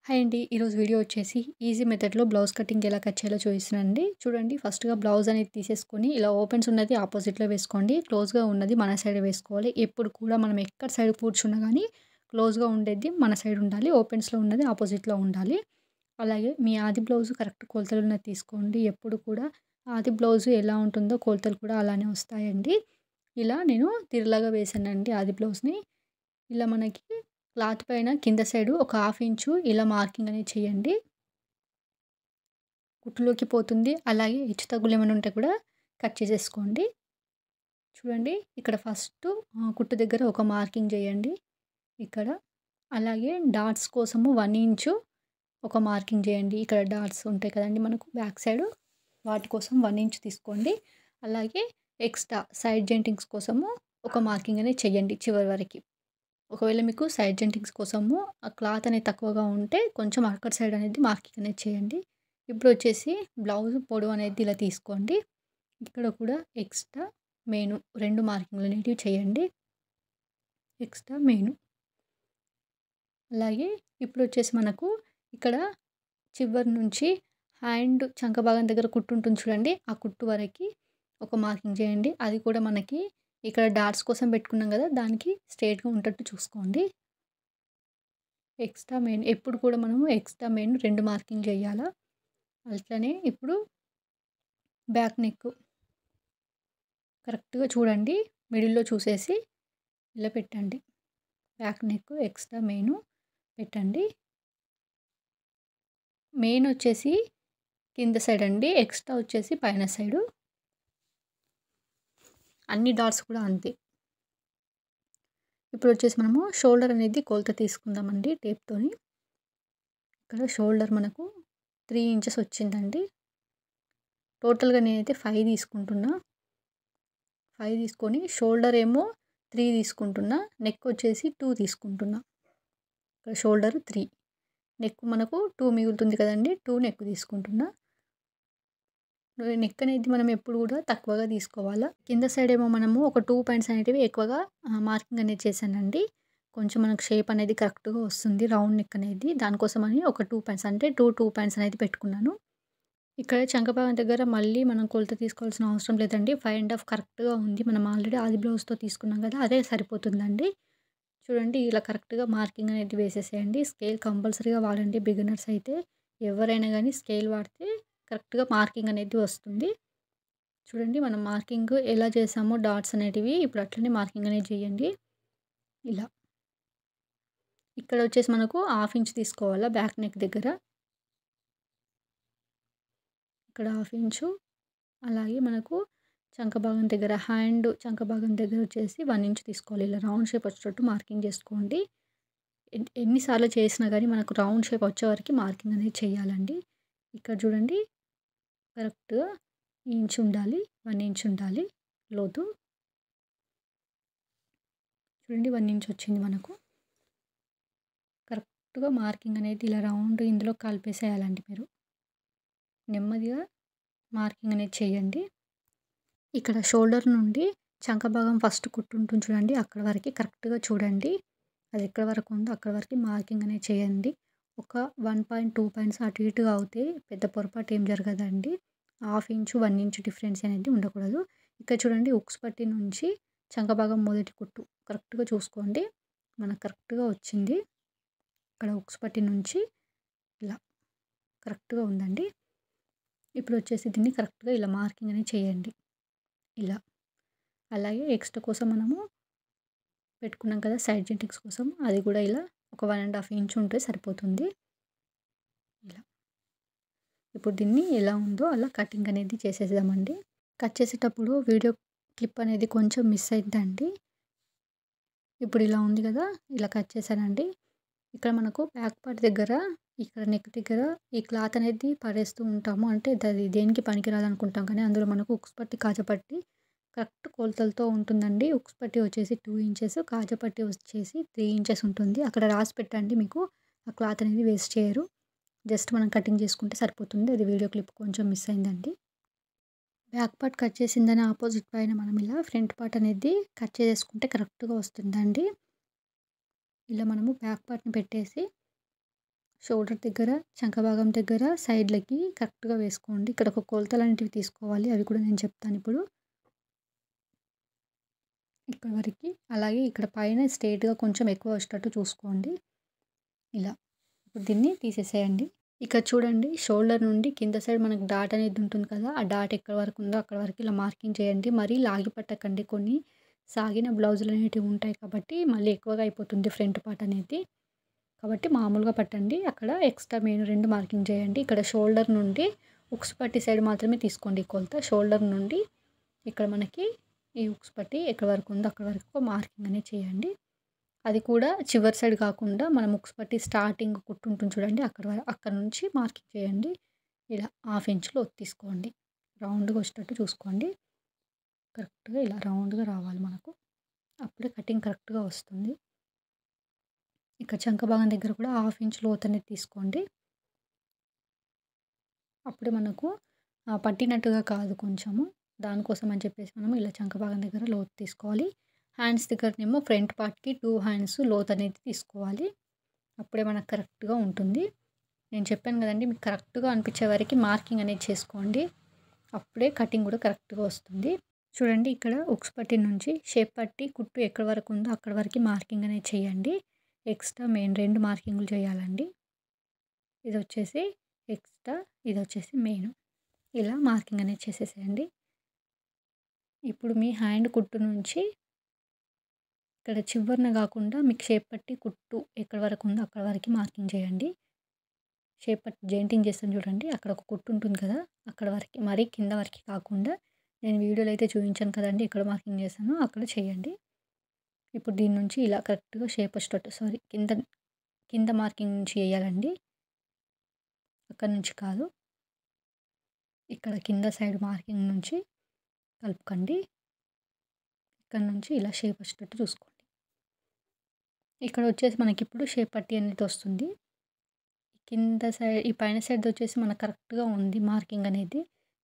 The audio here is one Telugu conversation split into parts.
హాయ్ అండి. ఈరోజు వీడియో వచ్చేసి ఈజీ మెథడ్‌లో బ్లౌజ్ కటింగ్ ఎలా కట్ చేయాలో చూపిస్తున్నానండి. చూడండి, ఫస్ట్‌గా బ్లౌజ్ అనేది తీసేసుకొని ఇలా ఓపెన్స్ ఉన్నది ఆపోజిట్‌లో వేసుకోండి. క్లోజ్‌గా ఉన్నది మన సైడే వేసుకోవాలి. ఎప్పుడు కూడా మనం ఎక్కడ సైడ్ కూర్చున్నా గానీ క్లోజ్‌గా ఉండేది మన సైడ్ ఉండాలి. ఓపెన్స్‌లో ఉన్నది ఆపోజిట్‌లో ఉండాలి. అలాగే మీ ఆది బ్లౌజ్ కరెక్ట్ కొలతలున్నది తీసుకోండి. ఎప్పుడు కూడా ఆది బ్లౌజ్ ఎలా ఉంటుందో కొలతలు కూడా అలానే వస్తాయండి. ఇలా నేను తిరలాగా వేశానండి ఆది బ్లౌజ్‌ని. ఇలా మనకి క్లాత్ పైన కింద సైడు ఒక హాఫ్ ఇంచు ఇలా మార్కింగ్ అనేది చేయండి. కుట్టులోకి పోతుంది. అలాగే హెచ్చు తగ్గులేమైనా ఉంటే కూడా కట్ చేసేసుకోండి. చూడండి, ఇక్కడ ఫస్టు కుట్టు దగ్గర ఒక మార్కింగ్ చేయండి ఇక్కడ. అలాగే డాట్స్ కోసము 1 ఇంచు ఒక మార్కింగ్ చేయండి. ఇక్కడ డాట్స్ ఉంటాయి కదండీ మనకు బ్యాక్ సైడు, వాటి కోసం 1 ఇంచ్ తీసుకోండి. అలాగే ఎక్స్ట్రా సైడ్ జెంటింగ్స్ కోసము ఒక మార్కింగ్ అనేది చేయండి చివరి వరకి. ఒకవేళ మీకు సైడ్ జెంటింగ్స్ కోసము ఆ క్లాత్ అనేది తక్కువగా ఉంటే కొంచెం అక్కడ సైడ్ అనేది మార్కింగ్ అనేది చేయండి. ఇప్పుడొచ్చేసి బ్లౌజ్ పొడవు అనేది ఇలా తీసుకోండి. ఇక్కడ కూడా ఎక్స్ట్రా, మెయిను 2 మార్కింగ్‌లు అనేటివి చేయండి. Extra, main. అలాగే ఇప్పుడొచ్చేసి మనకు ఇక్కడ చివరి నుంచి హ్యాండ్ చంక భాగం దగ్గర కుట్టు ఉంటుంది చూడండి. ఆ కుట్టు వరకి ఒక మార్కింగ్ చేయండి. అది కూడా మనకి ఇక్కడ డాట్స్ కోసం పెట్టుకున్నాం కదా! దానికి స్ట్రెయిట్‌గా ఉండేటట్టు చూసుకోండి. ఎక్స్ట్రా, మెయిన్ ఎప్పుడు కూడా మనము ఎక్స్ట్రా, మెయిన్ 2 మార్కింగ్ చేయాలా. అట్లనే ఇప్పుడు బ్యాక్ నెక్ కరెక్ట్‌గా చూడండి. మిడిల్‌లో చూసేసి ఇలా పెట్టండి. బ్యాక్ నెక్ ఎక్స్ట్రా, మెయిన్ పెట్టండి. మెయిన్ వచ్చేసి కింద సైడ్ అండి. ఎక్స్ట్రా వచ్చేసి పైన సైడు. అన్ని డాట్స్ కూడా అంతే. ఇప్పుడు వచ్చేసి మనము షోల్డర్ అనేది కొలత తీసుకుందామండి టేప్‌తోని. ఇక్కడ షోల్డర్ మనకు 3 ఇంచెస్ వచ్చిందండి. టోటల్‌గా నేనైతే 5 తీసుకుంటున్నా. 5 తీసుకొని షోల్డర్ ఏమో 3 తీసుకుంటున్నా. నెక్ వచ్చేసి 2 తీసుకుంటున్నా. ఇక్కడ షోల్డర్ 3, నెక్ మనకు 2 మిగులుతుంది కదండీ! 2 నెక్ తీసుకుంటున్నా. నెక్ అనేది మనం ఎప్పుడు కూడా తక్కువగా తీసుకోవాలా. కింద సైడ్ ఏమో మనము ఒక 2 పాయింట్స్ అనేటివి ఎక్కువగా మార్కింగ్ అనేది చేశానండి. కొంచెం మనకు షేప్ అనేది కరెక్ట్‌గా వస్తుంది. రౌండ్ నెక్ అనేది. దానికోసమని ఒక 2 పాయింట్స్ అంటే 2 పాయింట్స్ అనేది పెట్టుకున్నాను. ఇక్కడ చంక భాగం దగ్గర మళ్ళీ మనం కొలత తీసుకోవాల్సిన అవసరం లేదండి. 5 ½ కరెక్ట్‌గా ఉంది. మనం ఆల్రెడీ ఆది బ్లౌజ్‌తో తీసుకున్నాం కదా! అదే సరిపోతుందండి. చూడండి, ఇలా కరెక్ట్‌గా మార్కింగ్ అనేది వేసేసేయండి. స్కేల్ కంపల్సరీగా వాడండి బిగినర్స్ అయితే. ఎవరైనా గానీ స్కేల్ వాడితే కరెక్ట్‌గా మార్కింగ్ అనేది వస్తుంది. చూడండి, మనం మార్కింగ్ ఎలా చేసామో డాట్స్ అనేటివి ఇప్పుడు అట్లనే మార్కింగ్ అనేది చేయండి. ఇలా. ఇక్కడ వచ్చేసి మనకు హాఫ్ ఇంచ్ తీసుకోవాలా బ్యాక్ నెక్ దగ్గర. ఇక్కడ హాఫ్ ఇంచు. అలాగే మనకు చంక భాగం దగ్గర హ్యాండ్ చంక భాగం దగ్గర వచ్చేసి 1 ఇంచ్ తీసుకోవాలి. ఇలా రౌండ్ షేప్ వచ్చేటట్టు మార్కింగ్ చేసుకోండి. ఎన్ని సార్లు చేసినా గానీ మనకు రౌండ్ షేప్ వచ్చే వరకి మార్కింగ్ అనేది చేయాలండి. ఇక్కడ చూడండి, కరెక్ట్‌గా ఇంచ్ ఉండాలి. 1 ఇంచ్ ఉండాలి లోతు. చూడండి, 1 ఇంచ్ వచ్చింది మనకు. కరెక్ట్‌గా మార్కింగ్ అనేది ఇలా రౌండ్ ఇందులో కలిపేసేయాలండి మీరు. నెమ్మదిగా మార్కింగ్ అనేది చేయండి. ఇక్కడ షోల్డర్ నుండి చంక భాగం ఫస్ట్ కుట్టు ఉంటుంది చూడండి. అక్కడి వరకి కరెక్ట్‌గా చూడండి. అది ఎక్కడి వరకు ఉందో అక్కడి వరకి మార్కింగ్ అనేది చేయండి. ఒక 1 పాయింట్స్ అటు ఇటుగా అవుతే పెద్ద పొరపాటు ఏం జరగదండి. హాఫ్ ఇంచు, 1 ఇంచ్ డిఫరెన్స్ అనేది ఉండకూడదు. ఇక్కడ చూడండి, ఉక్స్ పట్టి నుంచి చంక భాగం మొదటి కుట్టు కరెక్ట్‌గా చూసుకోండి. మనకు కరెక్ట్‌గా వచ్చింది. ఇక్కడ ఉక్స్ పట్టి నుంచి ఇలా కరెక్ట్‌గా ఉందండి. ఇప్పుడు వచ్చేసి దీన్ని కరెక్ట్‌గా ఇలా మార్కింగ్ అనేది చేయండి. ఇలా. అలాగే ఎక్స్ట్రా కోసం మనము పెట్టుకున్నాం కదా సైడ్ జెంటింగ్స్ కోసం, అది కూడా ఇలా ఒక 1 ½ ఇంచ్ ఉంటే సరిపోతుంది. ఇలా. ఇప్పుడు దీన్ని ఎలా ఉందో అలా కటింగ్ అనేది చేసేద్దామండి. కట్ చేసేటప్పుడు వీడియో క్లిప్ అనేది కొంచెం మిస్ అయిందండి. ఇప్పుడు ఇలా ఉంది కదా! ఇలా కట్ చేశానండి. ఇక్కడ మనకు బ్యాక్ పార్ట్ దగ్గర, ఇక్కడ నెక్ దగ్గర ఈ క్లాత్ అనేది పడేస్తూ ఉంటాము. అంటే అది దేనికి పనికిరాదనుకుంటాం కానీ అందులో మనకు ఉక్స్ పట్టి, కాజా పట్టి కరెక్ట్ కొలతలతో ఉంటుందండి. ఉక్స్ పట్టి వచ్చేసి 2 ఇంచెస్, కాజా పట్టి వచ్చేసి 3 ఇంచెస్ ఉంటుంది. అక్కడ రాసి పెట్టండి, మీకు ఆ క్లాత్ అనేది వేస్ట్ చేయరు. జస్ట్ మనం కటింగ్ చేసుకుంటే సరిపోతుంది. అది వీడియో క్లిప్ కొంచెం మిస్ అయిందండి. బ్యాక్ పార్ట్ కట్ చేసిందని ఆపోజిట్ పైన మనం ఇలా ఫ్రంట్ పార్ట్ అనేది కట్ చేసేసుకుంటే కరెక్ట్‌గా వస్తుందండి. ఇలా మనము బ్యాక్ పార్ట్‌ని పెట్టేసి షోల్డర్ దగ్గర, చంక భాగం దగ్గర సైడ్‌లకి కరెక్ట్‌గా వేసుకోండి. ఇక్కడ ఒక కొలతలాంటివి తీసుకోవాలి. అవి కూడా నేను చెప్తానిప్పుడు. ఇక్కడ వరకి. అలాగే ఇక్కడ పైన స్ట్రెయిట్‌గా కొంచెం ఎక్కువ వచ్చేటట్టు చూసుకోండి. ఇలా. ఇప్పుడు దీన్ని తీసేసేయండి. ఇక్కడ చూడండి షోల్డర్ నుండి కింద సైడ్ మనకు డాట్ అనేది ఉంటుంది కదా! ఆ డాట్ ఎక్కడి వరకు ఉందో అక్కడి వరకు ఇలా మార్కింగ్ చేయండి. మరీ లాగి పట్టకండి. కొన్ని సాగిన బ్లౌజులు అనేటివి ఉంటాయి కాబట్టి మళ్ళీ ఎక్కువగా అయిపోతుంది ఫ్రంట్ పార్ట్ అనేది. కాబట్టి మామూలుగా పట్టండి. అక్కడ ఎక్స్ట్రా మెయిన్ 2 మార్కింగ్ చేయండి. ఇక్కడ షోల్డర్ నుండి ఉక్స్ పట్టి సైడ్ మాత్రమే తీసుకోండి ఈ కొలత. షోల్డర్ నుండి ఇక్కడ మనకి ఈ ఉక్స్ పట్టి ఎక్కడి వరకు ఉందో అక్కడి వరకు మార్కింగ్ అనేది చేయండి. అది కూడా చివరి సైడ్ కాకుండా మనం ఉక్స్ పట్టి స్టార్టింగ్ కుట్టు ఉంటుంది చూడండి అక్కడ నుంచి మార్కింగ్ చేయండి. ఇలా హాఫ్ ఇంచ్ లోతు తీసుకోండి. రౌండ్‌గా వచ్చేటట్టు చూసుకోండి. కరెక్ట్‌గా ఇలా రౌండ్‌గా రావాలి మనకు. అప్పుడే కటింగ్ కరెక్ట్‌గా వస్తుంది. ఇక్కడ చంక భాగం దగ్గర కూడా హాఫ్ ఇంచ్ లోతు అనేది తీసుకోండి. అప్పుడే మనకు పట్టినట్టుగా కాదు కొంచెము. దానికోసం అని చెప్పేసి మనం ఇలా చంక భాగం దగ్గర లోతు తీసుకోవాలి. హ్యాండ్స్ దగ్గరనేమో ఫ్రంట్ పార్ట్‌కి 2 హ్యాండ్స్ లోతు అనేది తీసుకోవాలి. అప్పుడే మనకు కరెక్ట్‌గా ఉంటుంది. నేను చెప్పాను కదండీ! మీకు కరెక్ట్‌గా అనిపించే వరకి మార్కింగ్ అనేది చేసుకోండి. అప్పుడే కటింగ్ కూడా కరెక్ట్‌గా వస్తుంది. చూడండి ఇక్కడ ఉక్స్ పట్టి నుంచి షేప్ పట్టి కుట్టు ఎక్కడి వరకు ఉందో అక్కడి వరకి మార్కింగ్ అనేది చేయండి. ఎక్స్ట్రా మెయిన్ 2 మార్కింగ్‌లు చేయాలండి. ఇదొచ్చేసి ఎక్స్ట్రా, ఇదొచ్చేసి మెయిన్. ఇలా మార్కింగ్ అనేది చేసేసేయండి. ఇప్పుడు మీ హ్యాండ్ కుట్టు నుంచి ఇక్కడ చివరన కాకుండా మీకు షేప్ పట్టి కుట్టు ఎక్కడి వరకు ఉందో అక్కడి వరకి మార్కింగ్ చేయండి. షేప్ పట్టి జాయింటింగ్ చేస్తాం చూడండి. అక్కడ ఒక కుట్టు ఉంటుంది కదా! అక్కడ వరకి మరీ కింద వరకి కాకుండా నేను వీడియోలో అయితే చూపించాను కదండీ! ఎక్కడ మార్కింగ్ చేశానో అక్కడ చేయండి. ఇప్పుడు దీని నుంచి ఇలా కరెక్ట్‌గా షేప్ వచ్చేటట్టు కింద మార్కింగ్ నుంచి ఎయ్యాలండి. అక్కడి నుంచి కాదు. ఇక్కడ కింద సైడ్ మార్కింగ్ నుంచి కలుపుకోండి. ఇక్కడ నుంచి ఇలా షేప్ వచ్చేటట్టు చూసుకోండి. ఇక్కడ వచ్చేసి మనకిప్పుడు షేప్ పట్టి అనేది వస్తుంది. కింద సైడ్ ఈ పైన సైడ్‌ది వచ్చేసి మనకు కరెక్ట్‌గా ఉంది మార్కింగ్ అనేది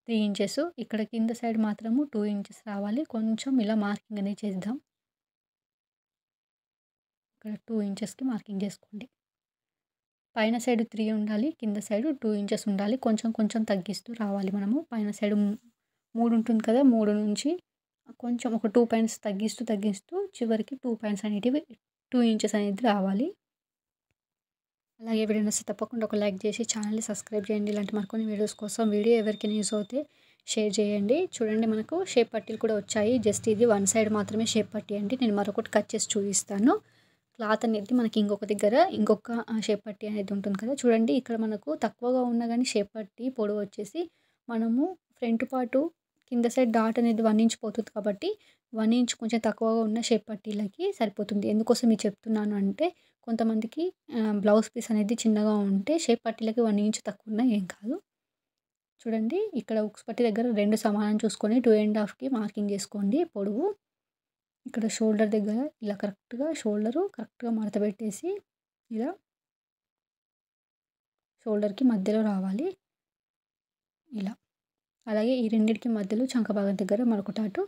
3 ఇంచెస్. ఇక్కడ కింద సైడ్ మాత్రము 2 ఇంచెస్ రావాలి. కొంచెం ఇలా మార్కింగ్ అనేది చేద్దాం. ఇక్కడ 2 ఇంచెస్‌కి మార్కింగ్ చేసుకోండి. పైన సైడ్ 3 ఉండాలి. కింద సైడ్ 2 ఇంచెస్ ఉండాలి. కొంచెం కొంచెం తగ్గిస్తూ రావాలి మనము. పైన సైడ్ 3 ఉంటుంది కదా! 3 నుంచి కొంచెం ఒక 2 పాయింట్స్ తగ్గిస్తూ చివరికి 2 పాయింట్స్ అనేటివి 2 ఇంచెస్ అనేది రావాలి. అలాగే వీడియో నచ్చితే తప్పకుండా ఒక లైక్ చేసి ఛానల్‌ని సబ్స్క్రైబ్ చేయండి. ఇలాంటి మరికొన్ని వీడియోస్ కోసం వీడియో ఎవరికైనా యూజ్ అవుతే షేర్ చేయండి. చూడండి మనకు షేప్ పట్టీలు కూడా వచ్చాయి. జస్ట్ ఇది వన్ సైడ్ మాత్రమే షేప్ పట్టీ అండి. నేను మరొకటి కట్ చేసి చూపిస్తాను. క్లాత్ అనేది మనకి ఇంకొక షేప్ పట్టీ అనేది ఉంటుంది కదా! చూడండి ఇక్కడ మనకు తక్కువగా ఉన్నా గానీ షేప్ పట్టీ పొడవు వచ్చేసి మనము ఫ్రంట్ పార్టు కింద సైడ్ డాట్ అనేది 1 ఇంచ్ పోతుంది కాబట్టి 1 ఇంచ్ కొంచెం తక్కువగా ఉన్న షేప్ పట్టీలకి సరిపోతుంది. ఎందుకోసం ఇది చెప్తున్నాను అంటే కొంతమందికి బ్లౌజ్ పీస్ అనేది చిన్నగా ఉంటే షేప్ పట్టీలకి 1 ఇంచ్ తక్కువున్నా ఏం కాదు. చూడండి ఇక్కడ ఉక్స్ పట్టి దగ్గర 2 సమానం చూసుకొని 2.5కి మార్కింగ్ చేసుకోండి పొడవు. ఇక్కడ షోల్డర్ దగ్గర ఇలా కరెక్ట్‌గా మడత పెట్టేసి ఇలా షోల్డర్‌కి మధ్యలో రావాలి. ఇలా. అలాగే ఈ రెండిటికి మధ్యలో చంక భాగం దగ్గర మరొక డాటు,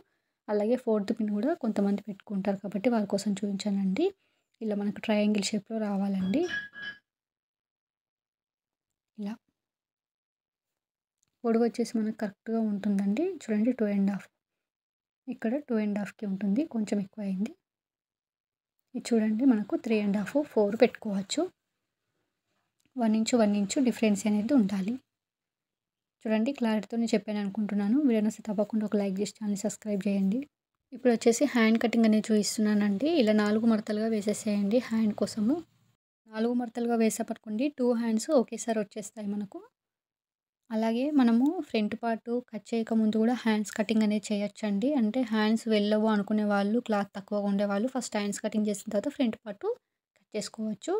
అలాగే ఫోర్త్ పిన్ కూడా కొంతమంది పెట్టుకుంటారు కాబట్టి వాళ్ళ కోసం చూపించానండి. ఇలా మనకు ట్రయాంగిల్ షేప్‌లో రావాలండి. ఇలా. పొడవు వచ్చేసి మనకు కరెక్ట్‌గా ఉంటుందండి. చూడండి 2.5 ఇక్కడ 2.5కి ఉంటుంది. కొంచెం ఎక్కువ అయింది. ఇది చూడండి మనకు 3.5, 4 పెట్టుకోవచ్చు. 1 ఇంచు డిఫరెన్స్ అనేది ఉండాలి. చూడండి క్లారిటీతోనే చెప్పాను అనుకుంటున్నాను. వీడియో నచ్చితే తప్పకుండా ఒక లైక్ చేసి ఛానల్‌ని సబ్స్క్రైబ్ చేయండి. ఇప్పుడు వచ్చేసి హ్యాండ్ కటింగ్ అనేది చూపిస్తున్నానండి. ఇలా 4 మడతలుగా వేసేసేయండి హ్యాండ్ కోసము. 4 మడతలుగా వేసామనుకోండి 2 హ్యాండ్స్ ఒకేసారి వచ్చేస్తాయి మనకు. అలాగే మనము ఫ్రంట్ పార్ట్ కట్ చేయకముందు కూడా హ్యాండ్స్ కటింగ్ అనేది చేయొచ్చండి. అంటే హ్యాండ్స్ వెళ్ళవు అనుకునే వాళ్ళు, క్లాత్ తక్కువగా ఉండేవాళ్ళు ఫస్ట్ హ్యాండ్స్ కటింగ్ చేసిన తర్వాత ఫ్రంట్ పార్ట్ కట్ చేసుకోవచ్చు.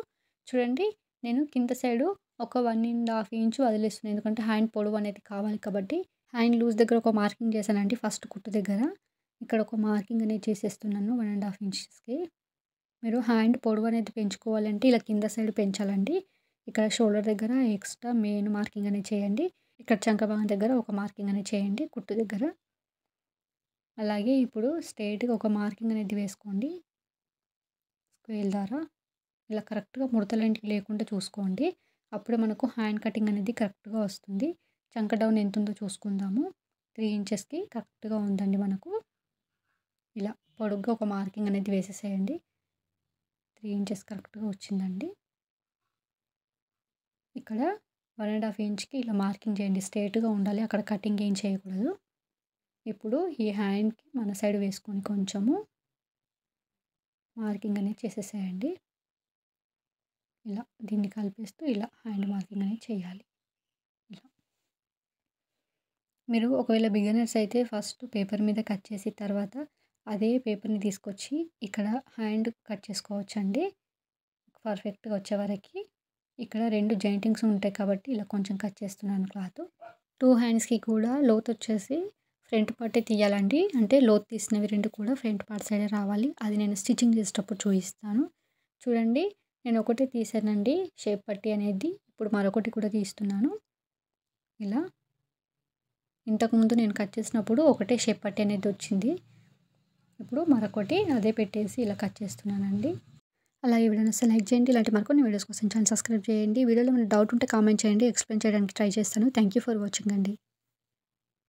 చూడండి నేను కింద సైడు ఒక 1.5 ఇంచ్ వదిలేస్తున్నాను. ఎందుకంటే హ్యాండ్ పొడవు అనేది కావాలి కాబట్టి. హ్యాండ్ లూజ్ దగ్గర ఒక మార్కింగ్ చేశానండి ఫస్ట్ కుట్టు దగ్గర. ఇక్కడ ఒక మార్కింగ్ అనేది చేసేస్తున్నాను 1.5 ఇంచెస్‌కి. మీరు హ్యాండ్ పొడవు అనేది పెంచుకోవాలంటే ఇలా కింద సైడ్ పెంచాలండి. ఇక్కడ షోల్డర్ దగ్గర ఎక్స్ట్రా మెయిన్ మార్కింగ్ అనేది చేయండి. ఇక్కడ చంక భాగం దగ్గర ఒక మార్కింగ్ అనేది చేయండి కుట్టు దగ్గర. అలాగే ఇప్పుడు స్ట్రెయిట్‌గా ఒక మార్కింగ్ అనేది వేసుకోండి. స్కేల్ ద్వారా ఇలా కరెక్ట్‌గా ముడతలేంటివి లేకుండా చూసుకోండి. అప్పుడే మనకు హ్యాండ్ కటింగ్ అనేది కరెక్ట్‌గా వస్తుంది. చంక డౌన్ ఎంతుందో చూసుకుందాము. 3 ఇంచెస్‌కి కరెక్ట్‌గా ఉందండి మనకు. ఇలా పొడుగ్గా ఒక మార్కింగ్ అనేది వేసేసేయండి. 3 ఇంచెస్ కరెక్ట్‌గా వచ్చిందండి. ఇక్కడ 1 ½ ఇంచ్‌కి ఇలా మార్కింగ్ చేయండి. స్ట్రెయిట్‌గా ఉండాలి. అక్కడ కటింగ్ ఏం చేయకూడదు. ఇప్పుడు ఈ హ్యాండ్‌కి మన సైడ్ వేసుకొని కొంచెము మార్కింగ్ అనేది చేసేసేయండి. ఇలా దీన్ని కలిపేస్తూ ఇలా హ్యాండ్ మార్కింగ్ అనేది చేయాలి. ఇలా. మీరు ఒకవేళ బిగినర్స్ అయితే ఫస్ట్ పేపర్ మీద కట్ చేసి తర్వాత అదే పేపర్‌ని తీసుకొచ్చి ఇక్కడ హ్యాండ్ కట్ చేసుకోవచ్చండి. పర్ఫెక్ట్‌గా వచ్చేవరకి. ఇక్కడ 2 జాయింటింగ్స్ ఉంటాయి కాబట్టి ఇలా కొంచెం కట్ చేస్తున్నాను క్లాత్. 2 హ్యాండ్స్‌కి కూడా లోతొచ్చేసి ఫ్రంట్ పార్టే తీయాలండి. అంటే లోతు తీసినవి 2 కూడా ఫ్రంట్ పార్ట్ సైడే రావాలి. అది నేను స్టిచ్చింగ్ చేసేటప్పుడు చూపిస్తాను. చూడండి నేను ఒకటే తీసానండి షేప్ పట్టీ అనేది. ఇప్పుడు మరొకటి కూడా తీస్తున్నాను. ఇలా. ఇంతకుముందు నేను కట్ చేసినప్పుడు ఒకటే షేప్ పట్టీ అనేది వచ్చింది. ఇప్పుడు మరొకటి అదే పెట్టేసి ఇలా కట్ చేస్తున్నానండి. అలాగే వీడియోని లైక్ చేయండి. ఇలాంటి మరికొన్ని వీడియోస్ కోసం ఛానల్ సబ్స్క్రైబ్ చేయండి. వీడియోలో ఏమైనా డౌట్ ఉంటే కామెంట్ చేయండి. ఎక్స్‌ప్లెయిన్ చేయడానికి ట్రై చేస్తాను. థ్యాంక్ యూ ఫర్ వాచింగ్ అండి.